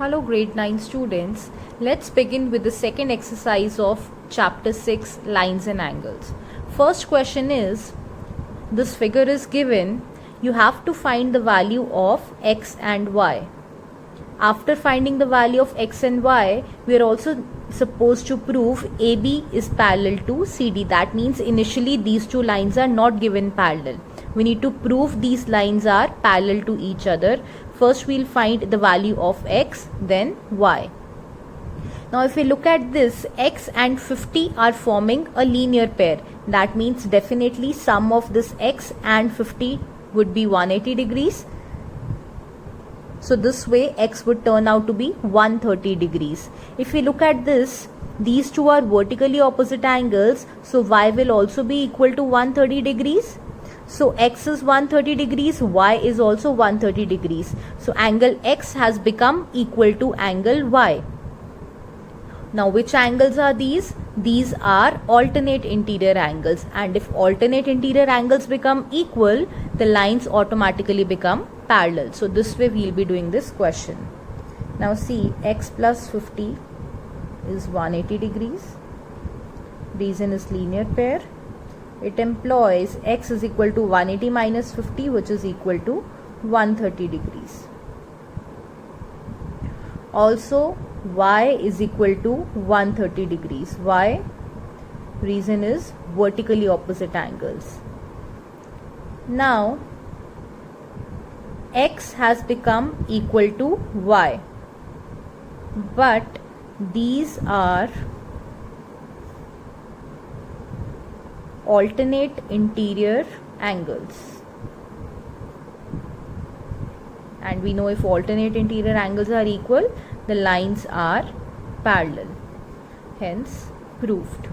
Hello grade 9 students, let's begin with the second exercise of chapter 6 lines and angles. First question is, this figure is given, you have to find the value of x and y. After finding the value of x and y, we are also supposed to prove AB is parallel to CD. That means initially these two lines are not given parallel. We need to prove these lines are parallel to each other. First we'll find the value of x, then y. Now if we look at this, x and 50 are forming a linear pair. That means definitely sum of this x and 50 would be 180 degrees. So this way x would turn out to be 130 degrees. If we look at this, these two are vertically opposite angles. So y will also be equal to 130 degrees. So x is 130 degrees, y is also 130 degrees. So angle x has become equal to angle y. Now which angles are these? These are alternate interior angles, and if alternate interior angles become equal, the lines automatically become parallel. So this way we will be doing this question. Now see, x plus 50 is 180 degrees. Reason is linear pair. It employs x is equal to 180 minus 50, which is equal to 130 degrees. Also y is equal to 130 degrees. Why? Reason is vertically opposite angles. Now x has become equal to y, but these are alternate interior angles, and we know if alternate interior angles are equal, the lines are parallel, hence proved.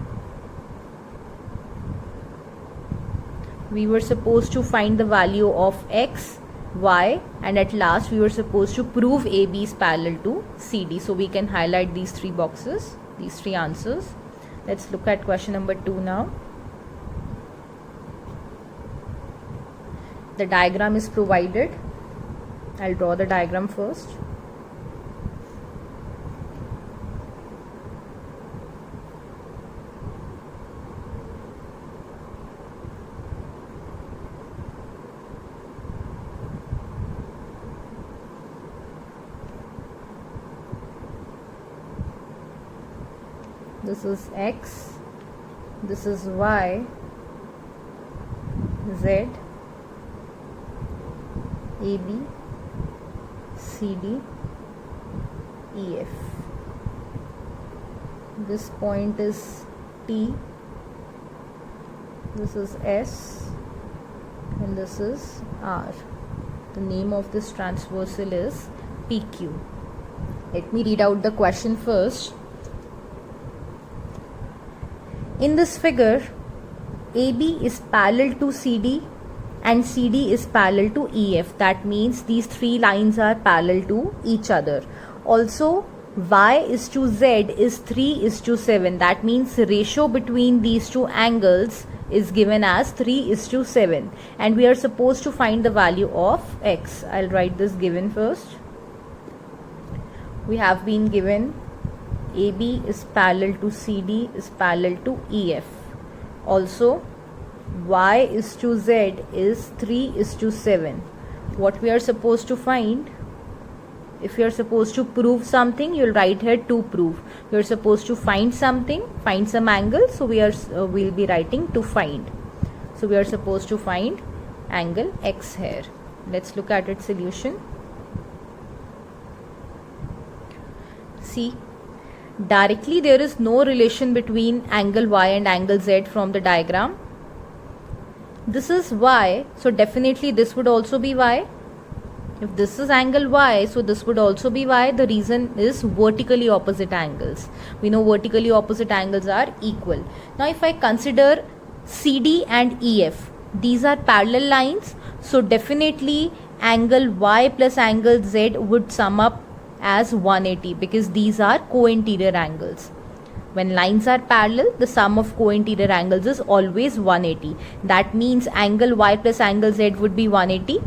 We were supposed to find the value of x, y, and at last we were supposed to prove AB is parallel to CD. So we can highlight these three boxes, these three answers. Let's look at question number 2 now. The diagram is provided. I'll draw the diagram first. This is x, this is y, z, AB, CD, EF. This point is T, this is S, and this is R. The name of this transversal is PQ. Let me read out the question first. In this figure, AB is parallel to CD and CD is parallel to EF. That means these three lines are parallel to each other. Also, y is to z is 3:7. That means the ratio between these two angles is given as 3:7, and we are supposed to find the value of x. I'll write this given first. We have been given AB is parallel to CD is parallel to EF. Also, y is to z is 3:7. What we are supposed to find? If you are supposed to prove something, you will write here to prove. You are supposed to find something, find some angle. So we'll be writing to find. So we are supposed to find angle x here. Let's look at its solution. See, directly there is no relation between angle y and angle z from the diagram. This is y, so definitely this would also be y. If this is angle y, so this would also be y. The reason is vertically opposite angles. We know vertically opposite angles are equal. Now if I consider CD and EF, these are parallel lines, so definitely angle y plus angle z would sum up as 180 because these are co-interior angles. When lines are parallel, the sum of co-interior angles is always 180. That means angle y plus angle z would be 180.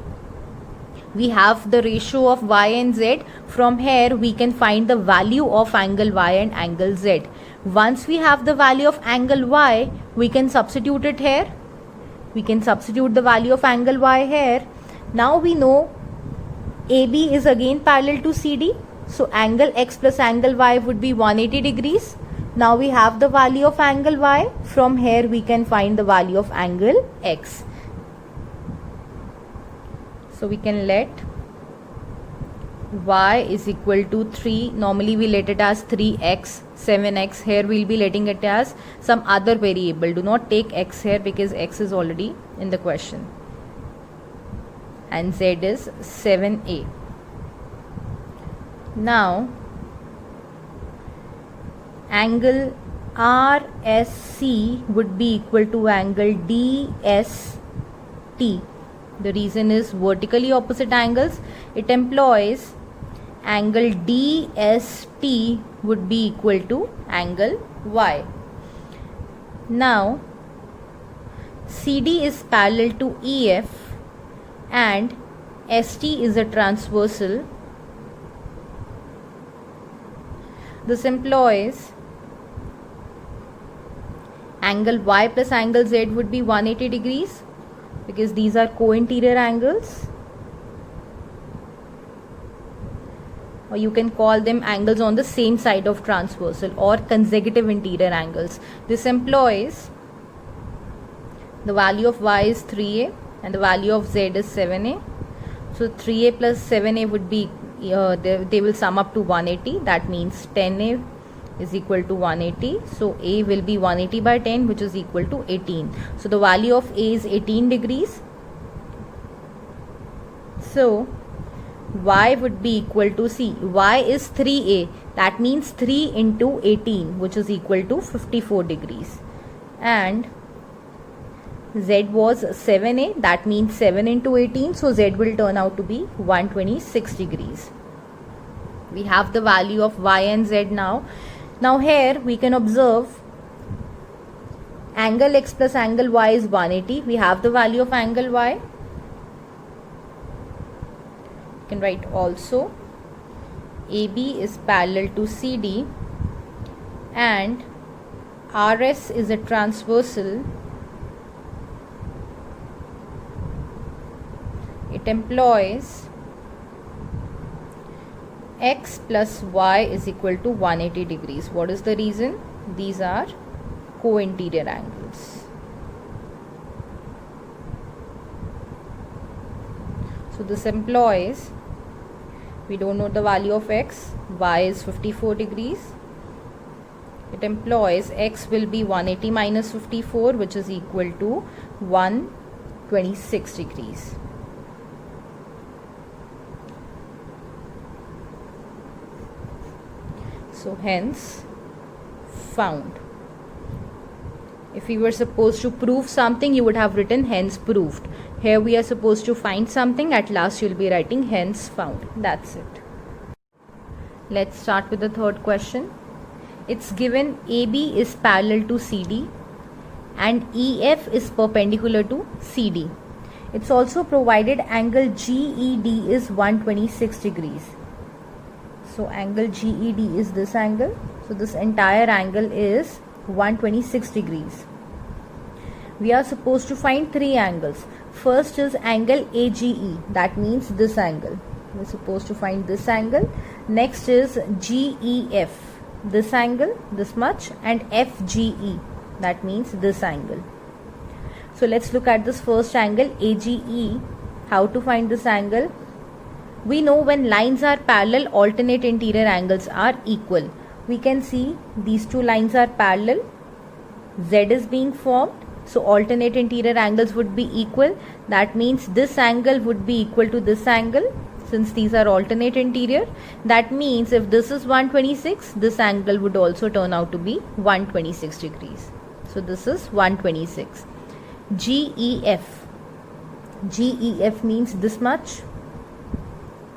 We have the ratio of y and z. From here we can find the value of angle y and angle z. Once we have the value of angle y, we can substitute it here. We can substitute the value of angle y here. Now we know AB is again parallel to CD. So angle x plus angle y would be 180 degrees. Now we have the value of angle y. From here we can find the value of angle x. So we can let y is equal to 3. Normally we let it as 3x, 7x. Here we will be letting it as some other variable. Do not take x here because x is already in the question. And z is 7a. Now angle RSC would be equal to angle DST. The reason is vertically opposite angles. It employs angle DST would be equal to angle Y. Now CD is parallel to EF and ST is a transversal. This employs angle Y plus angle Z would be 180 degrees because these are co-interior angles, or you can call them angles on the same side of transversal or consecutive interior angles. This employs the value of Y is 3a and the value of Z is 7a. So 3a plus 7a would be they will sum up to 180. That means 10a is equal to 180. So a will be 180 by 10, which is equal to 18. So the value of a is 18 degrees. So y would be equal to, see, y is 3a. That means 3 into 18, which is equal to 54 degrees. And z was 7a. That means 7 into 18. So z will turn out to be 126 degrees. We have the value of y and z now. Now here we can observe angle x plus angle y is 180. We have the value of angle y. You can write also AB is parallel to CD and RS is a transversal. It employs x plus y is equal to 180 degrees. What is the reason? These are co-interior angles. So this employs, we don't know the value of x, y is 54 degrees. It employs x will be 180 minus 54, which is equal to 126 degrees. So hence found. If we were supposed to prove something, you would have written hence proved. Here we are supposed to find something. At last you will be writing hence found. That's it. Let's start with the third question. It's given AB is parallel to CD and EF is perpendicular to CD. It's also provided angle GED is 126 degrees. So angle GED is this angle. So this entire angle is 126 degrees. We are supposed to find three angles. First is angle AGE. That means this angle. We are supposed to find this angle. Next is GEF. This angle, this much, and FGE. That means this angle. So let's look at this first angle AGE. How to find this angle? We know when lines are parallel, alternate interior angles are equal. We can see these two lines are parallel. Z is being formed. So alternate interior angles would be equal. That means this angle would be equal to this angle. Since these are alternate interior, that means if this is 126, this angle would also turn out to be 126 degrees. So this is 126. GEF. GEF means this much.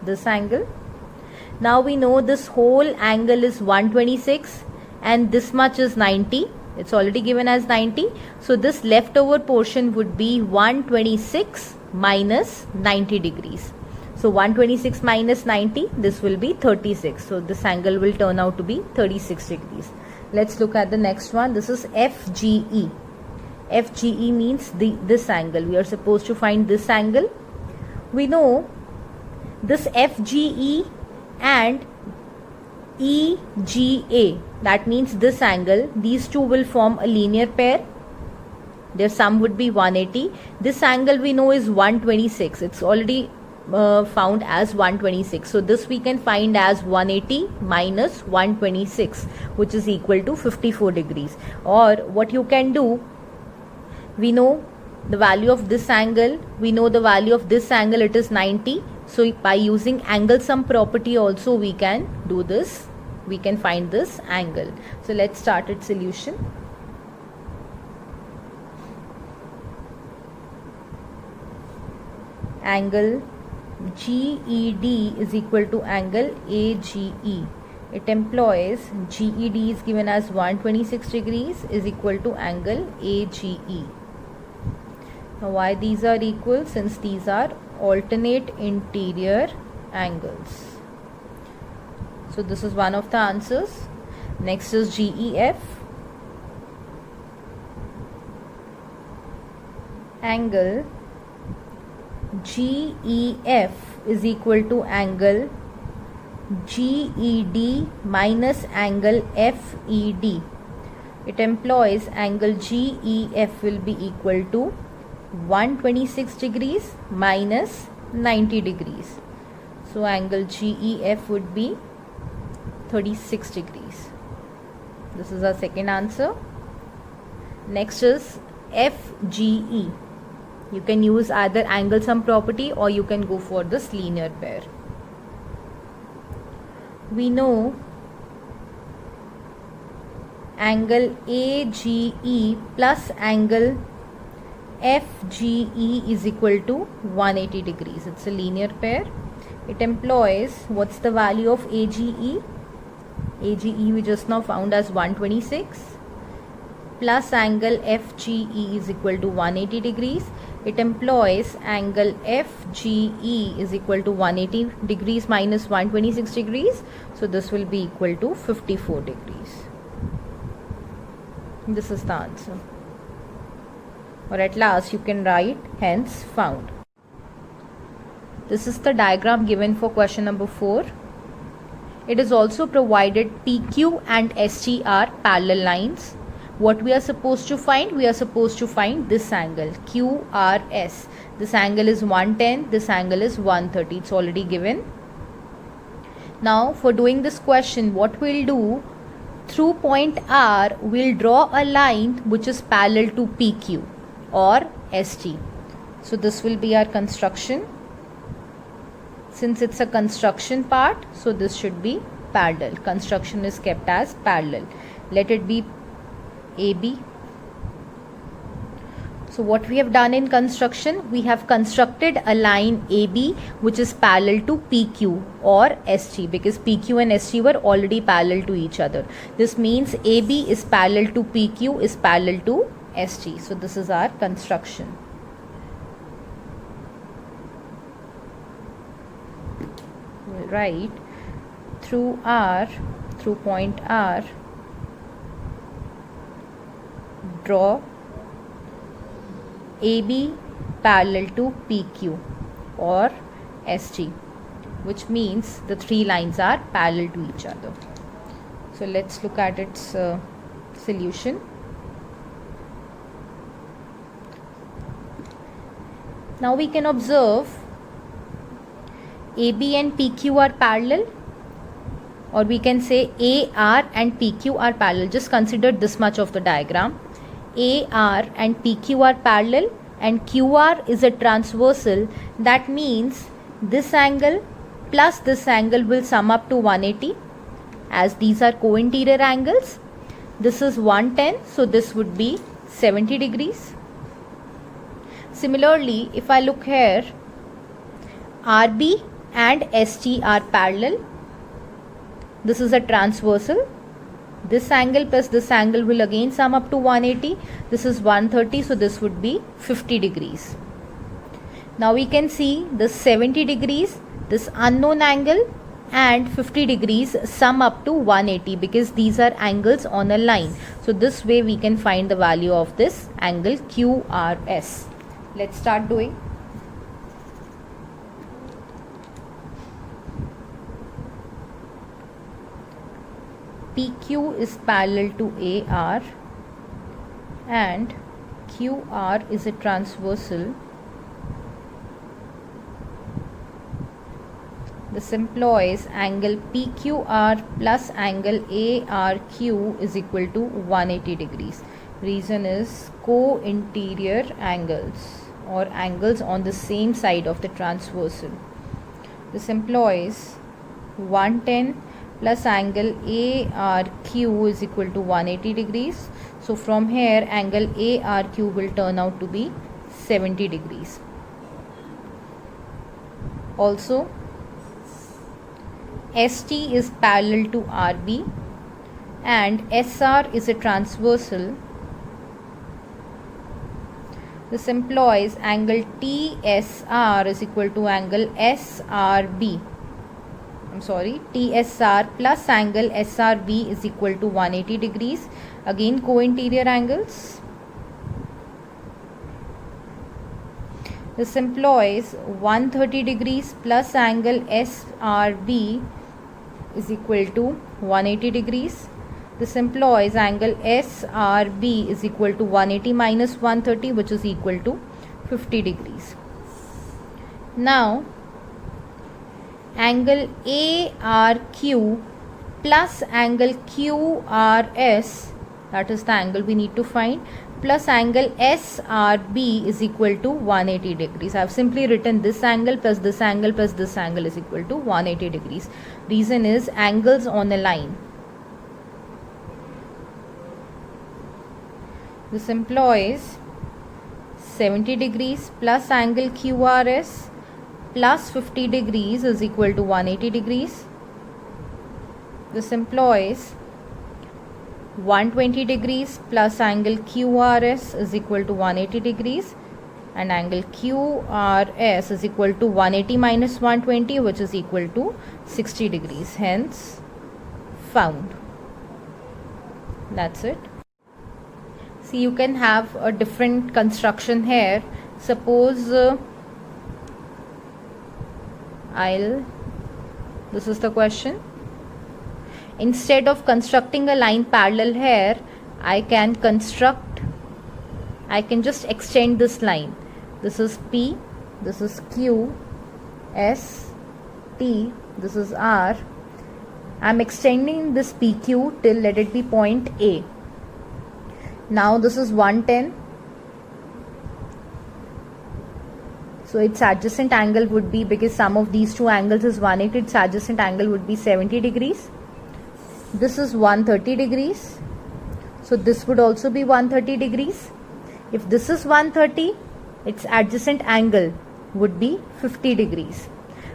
This angle. Now we know this whole angle is 126 and this much is 90. It's already given as 90. So this leftover portion would be 126 minus 90 degrees. So 126 minus 90, this will be 36. So this angle will turn out to be 36 degrees. Let's look at the next one. This is FGE. FGE means this angle. We are supposed to find this angle. We know this FGE and EGA, that means this angle, these two will form a linear pair. Their sum would be 180. This angle we know is 126. It's already found as 126. So this we can find as 180 minus 126, which is equal to 54 degrees. Or what you can do, we know the value of this angle, we know the value of this angle, it is 90. So by using angle sum property also we can do this, we can find this angle. So let's start its solution. Angle GED is equal to angle AGE. It employs GED is given as 126 degrees is equal to angle AGE. Now why these are equal? Since these are alternate interior angles. So this is one of the answers. Next is GEF. Angle GEF is equal to angle GED minus angle FED. It employs angle GEF will be equal to 126 degrees minus 90 degrees. So angle GEF would be 36 degrees. This is our second answer. Next is FGE. You can use either angle sum property or you can go for this linear pair. We know angle AGE plus angle FGE is equal to 180 degrees. It's a linear pair. It employs, what's the value of AGE? AGE we just now found as 126 plus angle FGE is equal to 180 degrees. It employs angle FGE is equal to 180 degrees minus 126 degrees. So this will be equal to 54 degrees. This is the answer. Or at last you can write hence found. This is the diagram given for question number 4. It is also provided PQ and ST are parallel lines. What we are supposed to find? We are supposed to find this angle QRS. This angle is 110, this angle is 130. It's already given. Now for doing this question, what we'll do, through point R we'll draw a line which is parallel to PQ or ST. So this will be our construction. Since it's a construction part, so this should be parallel. Construction is kept as parallel. Let it be AB. So what we have done in construction, we have constructed a line AB which is parallel to PQ or ST, because PQ and ST were already parallel to each other. This means AB is parallel to PQ is parallel to ST. So this is our construction. We'll write through point R, draw AB parallel to PQ or ST, which means the three lines are parallel to each other. So let's look at its solution. Now we can observe AB and PQ are parallel, or we can say AR and PQ are parallel. Just consider this much of the diagram. AR and PQ are parallel and QR is a transversal. That means this angle plus this angle will sum up to 180, as these are co-interior angles. This is 110, so this would be 70 degrees. Similarly, if I look here, RB and ST are parallel. This is a transversal. This angle plus this angle will again sum up to 180. This is 130, so this would be 50 degrees. Now we can see the 70 degrees this unknown angle and 50 degrees sum up to 180 because these are angles on a line. So this way we can find the value of this angle QRS. Let's start doing. PQ is parallel to AR and QR is a transversal. This implies angle PQR plus angle ARQ is equal to 180 degrees. Reason is co-interior angles or angles on the same side of the transversal. This implies 110 plus angle ARQ is equal to 180 degrees. So from here angle ARQ will turn out to be 70 degrees. Also ST is parallel to RB and SR is a transversal. This implies angle TSR is equal to angle SRB. TSR plus angle SRB is equal to 180 degrees. Again co-interior angles. This employs 130 degrees plus angle SRB is equal to 180 degrees. This employs angle SRB is equal to 180 minus 130, which is equal to 50 degrees. Now angle ARQ plus angle QRS, that is the angle we need to find, plus angle SRB is equal to 180 degrees. I have simply written this angle plus this angle plus this angle is equal to 180 degrees. Reason is angles on a line. This employs 70 degrees plus angle QRS plus 50 degrees is equal to 180 degrees. This employs 120 degrees plus angle QRS is equal to 180 degrees and angle QRS is equal to 180 minus 120, which is equal to 60 degrees. Hence found. That's it. See, you can have a different construction here. Suppose this is the question. Instead of constructing a line parallel here, I can just extend this line. This is P, this is Q, S, T, this is R. I am extending this PQ till let it be point A. Now this is 110. So its adjacent angle would be, because sum of these two angles is 180, its adjacent angle would be 70 degrees. This is 130 degrees. So this would also be 130 degrees. If this is 130, its adjacent angle would be 50 degrees.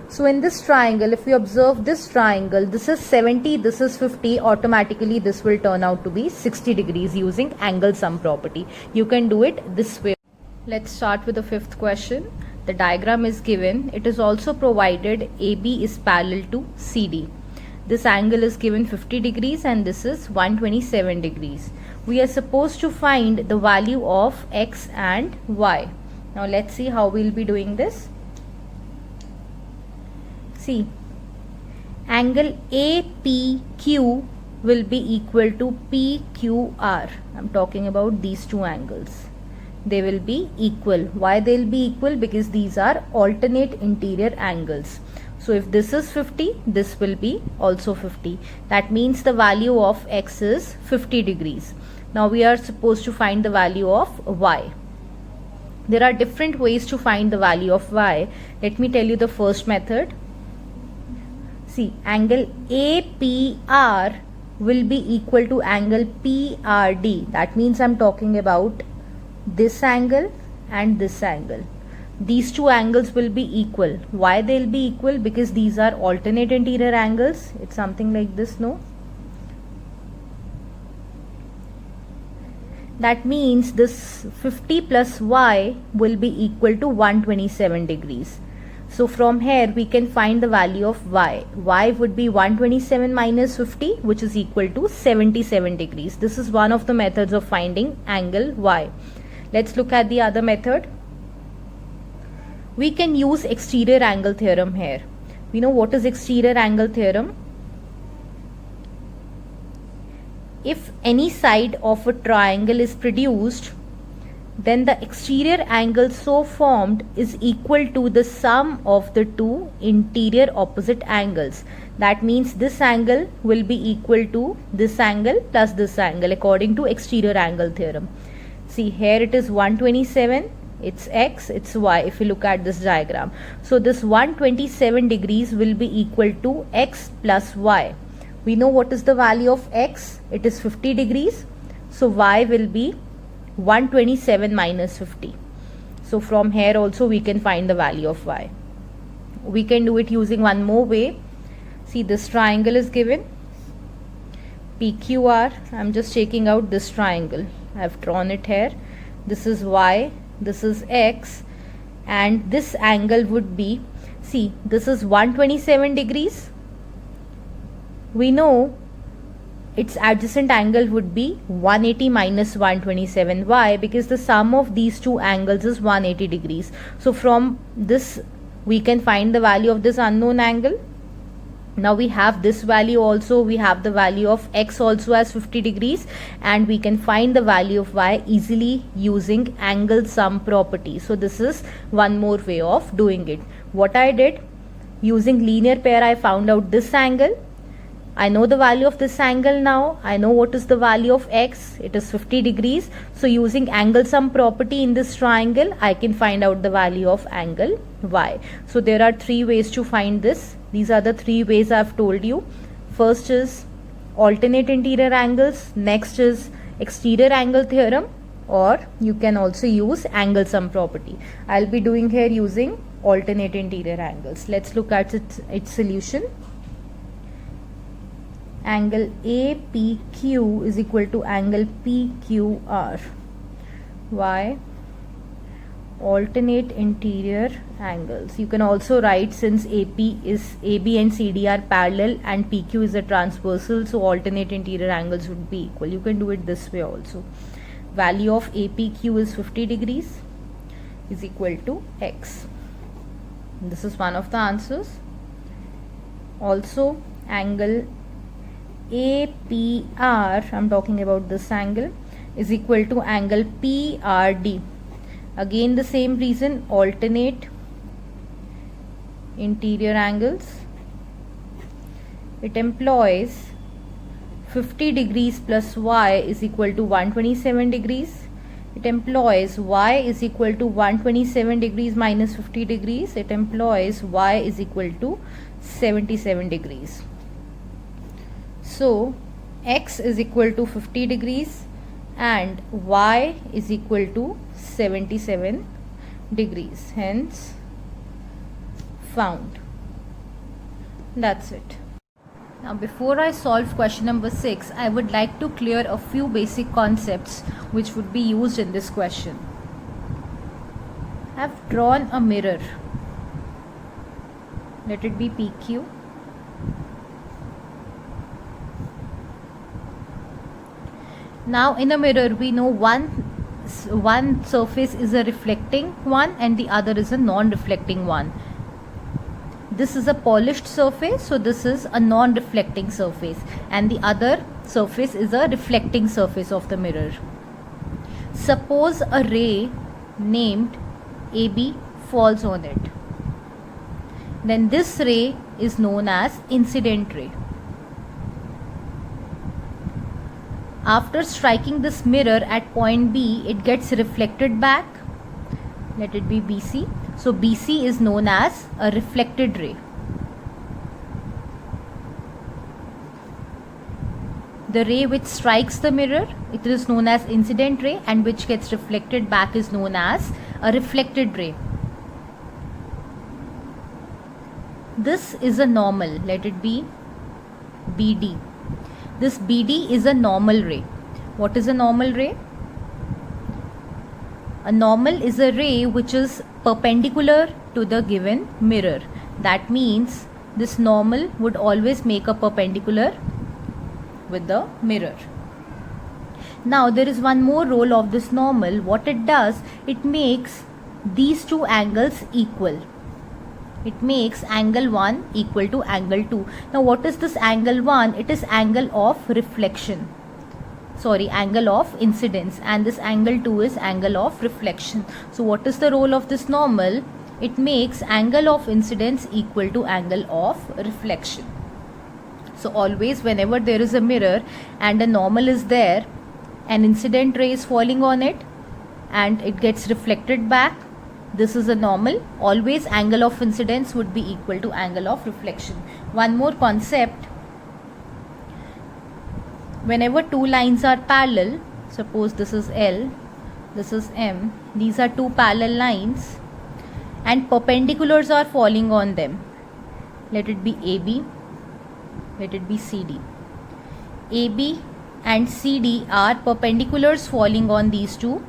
So in this triangle, if you observe this triangle, this is 70, this is 50, automatically this will turn out to be 60 degrees using angle sum property. You can do it this way. Let's start with the fifth question. The diagram is given. It is also provided AB is parallel to CD. This angle is given 50 degrees and this is 127 degrees. We are supposed to find the value of X and Y. Now let's see how we'll be doing this. See, angle APQ will be equal to PQR. I'm talking about these two angles. They will be equal. Why they'll be equal? Because these are alternate interior angles. So if this is 50, this will be also 50. That means the value of X is 50 degrees. Now we are supposed to find the value of Y. There are different ways to find the value of Y. Let me tell you the first method. See, angle APR will be equal to angle PRD. That means I'm talking about this angle and this angle. These two angles will be equal. Why they'll be equal? Because these are alternate interior angles. It's something like this, no? That means this 50 plus Y will be equal to 127 degrees. So from here we can find the value of y. Y would be 127 minus 50, which is equal to 77 degrees. This is one of the methods of finding angle y. Let's look at the other method. We can use exterior angle theorem here. We know what is exterior angle theorem. If any side of a triangle is produced, then the exterior angle so formed is equal to the sum of the two interior opposite angles. That means this angle will be equal to this angle plus this angle according to exterior angle theorem. See, here it is 127, it's x, it's y if you look at this diagram. So this 127 degrees will be equal to x plus y. We know what is the value of x, it is 50 degrees. So y will be 127 minus 50. So from here also we can find the value of y. We can do it using one more way. See, this triangle is given, PQR. I'm just taking out this triangle. I have drawn it here. This is y, this is x, and this angle would be, see, this is 127 degrees. We know its adjacent angle would be 180 minus 127. Why? Because the sum of these two angles is 180 degrees. So from this we can find the value of this unknown angle. Now we have this value also, we have the value of x also as 50 degrees, and we can find the value of y easily using angle sum property. So this is one more way of doing it. What I did, using linear pair I found out this angle. I know the value of this angle now. I know what is the value of x. It is 50 degrees. So using angle sum property in this triangle, I can find out the value of angle y. So there are three ways to find this. These are the three ways I have told you. First is alternate interior angles. Next is exterior angle theorem, or you can also use angle sum property. I'll be doing here using alternate interior angles. Let's look at its solution. Angle APQ is equal to angle PQR. Why? Alternate interior angles. You can also write, since AB and CD are parallel and PQ is a transversal, so alternate interior angles would be equal. You can do it this way also. Value of APQ is 50 degrees is equal to x. This is one of the answers. Also angle APR, I'm talking about this angle, is equal to angle PRD. Again the same reason, alternate interior angles. It employs 50 degrees plus y is equal to 127 degrees. It employs y is equal to 127 degrees minus 50 degrees. It employs y is equal to 77 degrees. So x is equal to 50 degrees and y is equal to 77 degrees. Hence found. That's it. Now before I solve question number 6, I would like to clear a few basic concepts which would be used in this question. I have drawn a mirror. Let it be PQ. Now in a mirror we know one surface is a reflecting one and the other is a non-reflecting one. This is a polished surface, so this is a non-reflecting surface, and the other surface is a reflecting surface of the mirror. Suppose a ray named AB falls on it. Then this ray is known as incident ray. After striking this mirror at point B, it gets reflected back. Let it be BC. So BC is known as a reflected ray. The ray which strikes the mirror, it is known as incident ray, and which gets reflected back is known as a reflected ray. This is a normal. Let it be BD. This BD is a normal ray. What is a normal ray? A normal is a ray which is perpendicular to the given mirror. That means this normal would always make a perpendicular with the mirror. Now there is one more role of this normal. What it does, it makes these two angles equal. It makes angle 1 equal to angle 2. Now what is this angle 1? It is angle of reflection. Sorry, angle of incidence, and this angle 2 is angle of reflection. So what is the role of this normal? It makes angle of incidence equal to angle of reflection. So always whenever there is a mirror and a normal is there, an incident ray is falling on it and it gets reflected back. This is a normal. Always angle of incidence would be equal to angle of reflection. One more concept. Whenever two lines are parallel, suppose this is L, this is M, these are two parallel lines and perpendiculars are falling on them. Let it be AB, let it be CD. AB and CD are perpendiculars falling on these two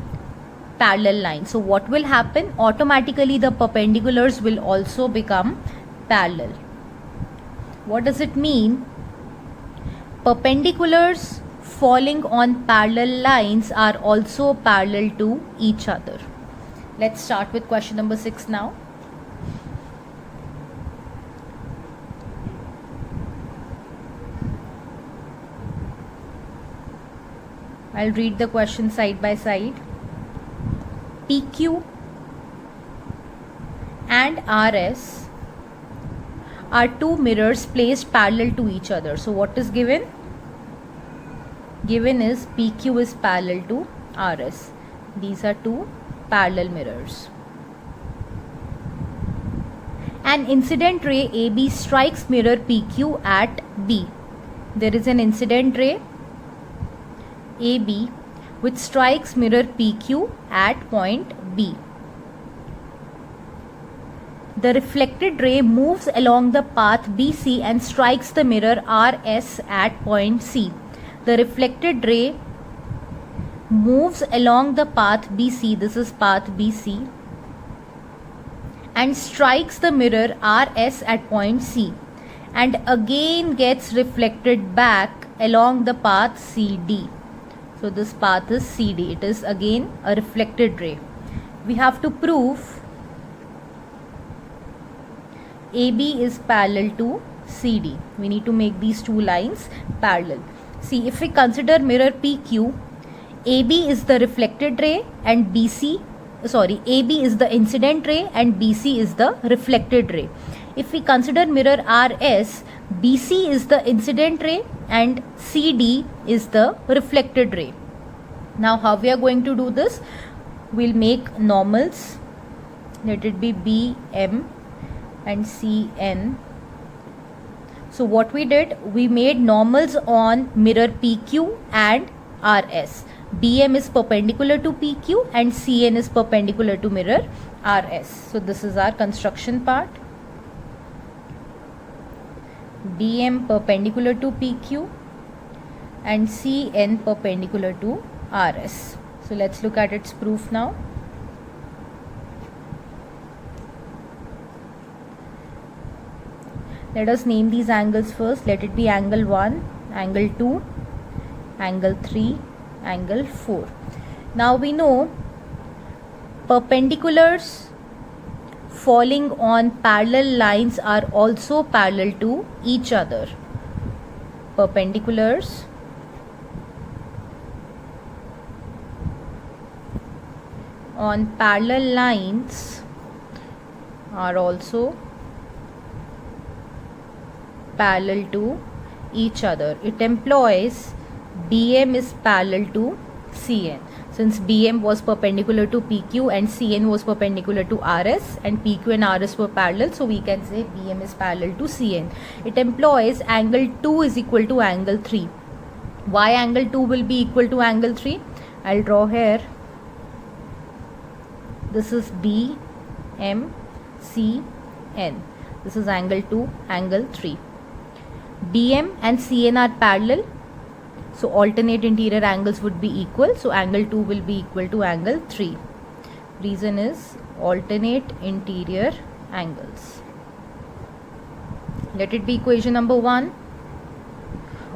parallel lines. So what will happen? Automatically the perpendiculars will also become parallel. What does it mean? Perpendiculars falling on parallel lines are also parallel to each other. Let's start with question number 6 now. I'll read the question side by side. PQ and RS are two mirrors placed parallel to each other. So what is given? Given is PQ is parallel to RS. These are two parallel mirrors. An incident ray AB strikes mirror PQ at B. There is an incident ray AB which strikes mirror PQ at point B. The reflected ray moves along the path BC and strikes the mirror RS at point C. The reflected ray moves along the path BC, this is path BC, and strikes the mirror RS at point C and again gets reflected back along the path CD. So this path is CD. It is again a reflected ray. We have to prove AB is parallel to CD. We need to make these two lines parallel. See, if we consider mirror PQ, AB is the reflected ray and AB is the incident ray and BC is the reflected ray. If we consider mirror RS, BC is the incident ray and CD is the reflected ray. Now how we are going to do this? We'll make normals. Let it be BM and CN. So what we did, we made normals on mirror PQ and RS. BM is perpendicular to PQ and CN is perpendicular to mirror RS. So this is our construction part. BM perpendicular to PQ and CN perpendicular to RS. So let's look at its proof now. Let us name these angles first. Let it be angle 1, angle 2, angle 3, angle 4. Now we know perpendiculars falling on parallel lines are also parallel to each other. Perpendiculars on parallel lines are also parallel to each other. It employs BM is parallel to CN. Since BM was perpendicular to PQ and CN was perpendicular to RS and PQ and RS were parallel, so we can say BM is parallel to CN. It employs angle 2 is equal to angle 3. Why angle 2 will be equal to angle 3? I'll draw here. This is B, M, C, N. This is angle 2, angle 3. BM and CN are parallel, so alternate interior angles would be equal. So angle 2 will be equal to angle 3. Reason is alternate interior angles. Let it be equation number 1.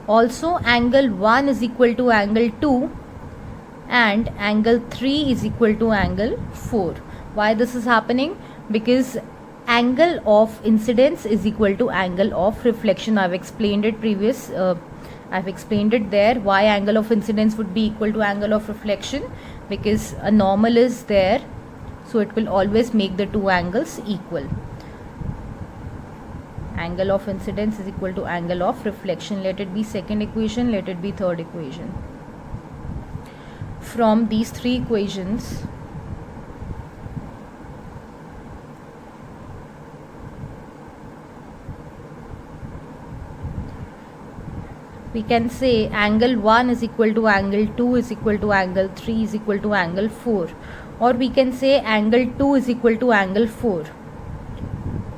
Also angle 1 is equal to angle 2 and angle 3 is equal to angle 4. Why this is happening? Because angle of incidence is equal to angle of reflection. I've explained it there why angle of incidence would be equal to angle of reflection, because a normal is there, so it will always make the two angles equal. Angle of incidence is equal to angle of reflection. Let it be second equation, let it be third equation. From these three equations, we can say angle 1 is equal to angle 2 is equal to angle 3 is equal to angle 4, or we can say angle 2 is equal to angle 4,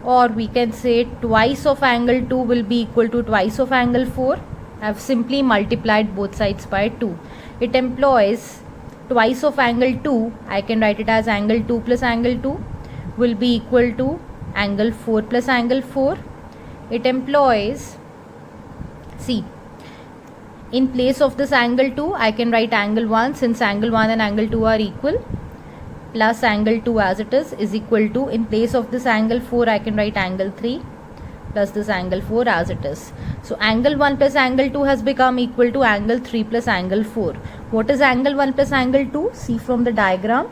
or we can say twice of angle 2 will be equal to twice of angle 4. I have simply multiplied both sides by 2. It employs twice of angle 2. I can write it as angle 2 plus angle 2 will be equal to angle 4 plus angle 4. It employs, see, in place of this angle 2, I can write angle 1, since angle 1 and angle 2 are equal, plus angle 2 as it is equal to, in place of this angle 4, I can write angle 3 plus this angle 4 as it is. So angle 1 plus angle 2 has become equal to angle 3 plus angle 4. What is angle 1 plus angle 2? See from the diagram.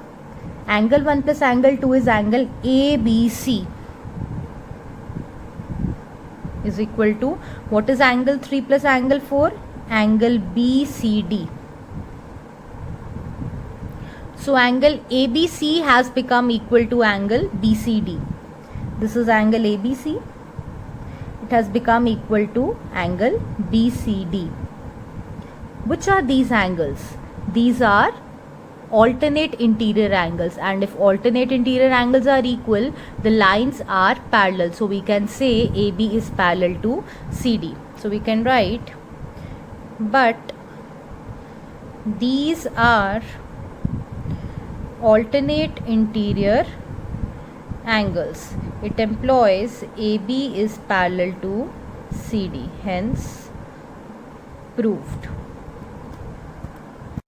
Angle 1 plus angle 2 is angle ABC is equal to, what is angle 3 plus angle 4? Angle BCD. So angle ABC has become equal to angle BCD. This is angle ABC. It has become equal to angle BCD. Which are these angles? These are alternate interior angles, and if alternate interior angles are equal, the lines are parallel. So we can say AB is parallel to CD. So we can write, but these are alternate interior angles. It employs AB is parallel to CD, hence proved.